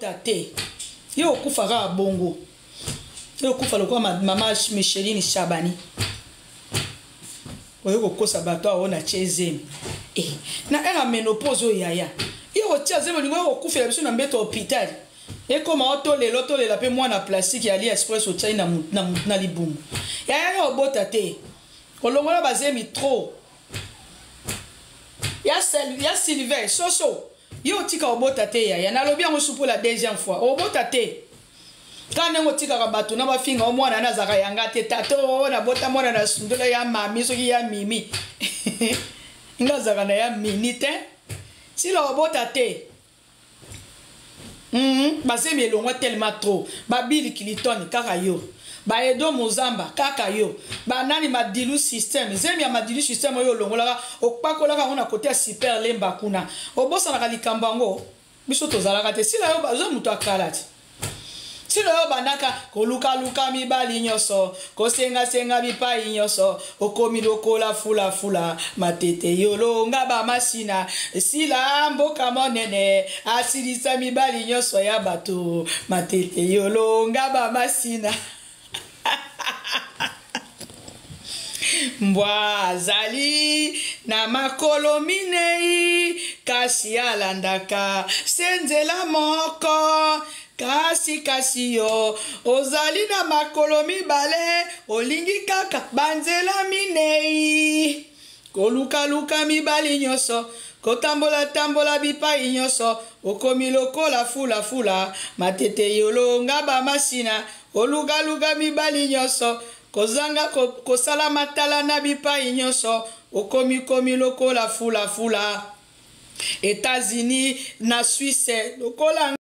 obota te yo okufa kaka bongo yo okufa lokwa mama Micheline Chabani oyo kokosa bato awo na chezemi na era menopause oyo yaya yo otia zemi lingo yo okufela biso na mbeto hôpital ekoma otolela pe mwana plastique ya AliExpress otsai na libumu yaya yo obota te olongola bazemi trop ya Sylvain soso yo tika obota te yaya nalobi yango supo la deuxième fois obota te quand on tika bato na bafinga o mwana na zaka yanga te tato na bota mwana na sundola ya mami soki ya mimi nga zaka na ya mini te si la obota te bazemi elongwa tellement trop babili kilitoni kaka yo ba Edo Mozamba kaka yo ba nani madilu system zemi ya madilu system yo longola okpakolaka ngona kote ya super lemba kuna obosa na likambo ngo biso tozalaka te sila yo bazo muto akala te sila yo banaka koluka mibali nyoso kosenga bipai nyoso okomi lokola fula matete yolonga ba masina sila mboka monene asilisa mibali nyoso ya bato matete yolonga ba masina mbwa zali na makolo minei kasi alandaka senzela moko kasi yo ozali na makolo mibale olingi kaka banzela minei koluka mibali nyoso kotambola bipai nyoso okomi lokola fula matete yolonga ba masina oluka mibali nyoso kozanga kosala matala na bipai nyoso okomi lokola fula États-Unis na Suisse lokola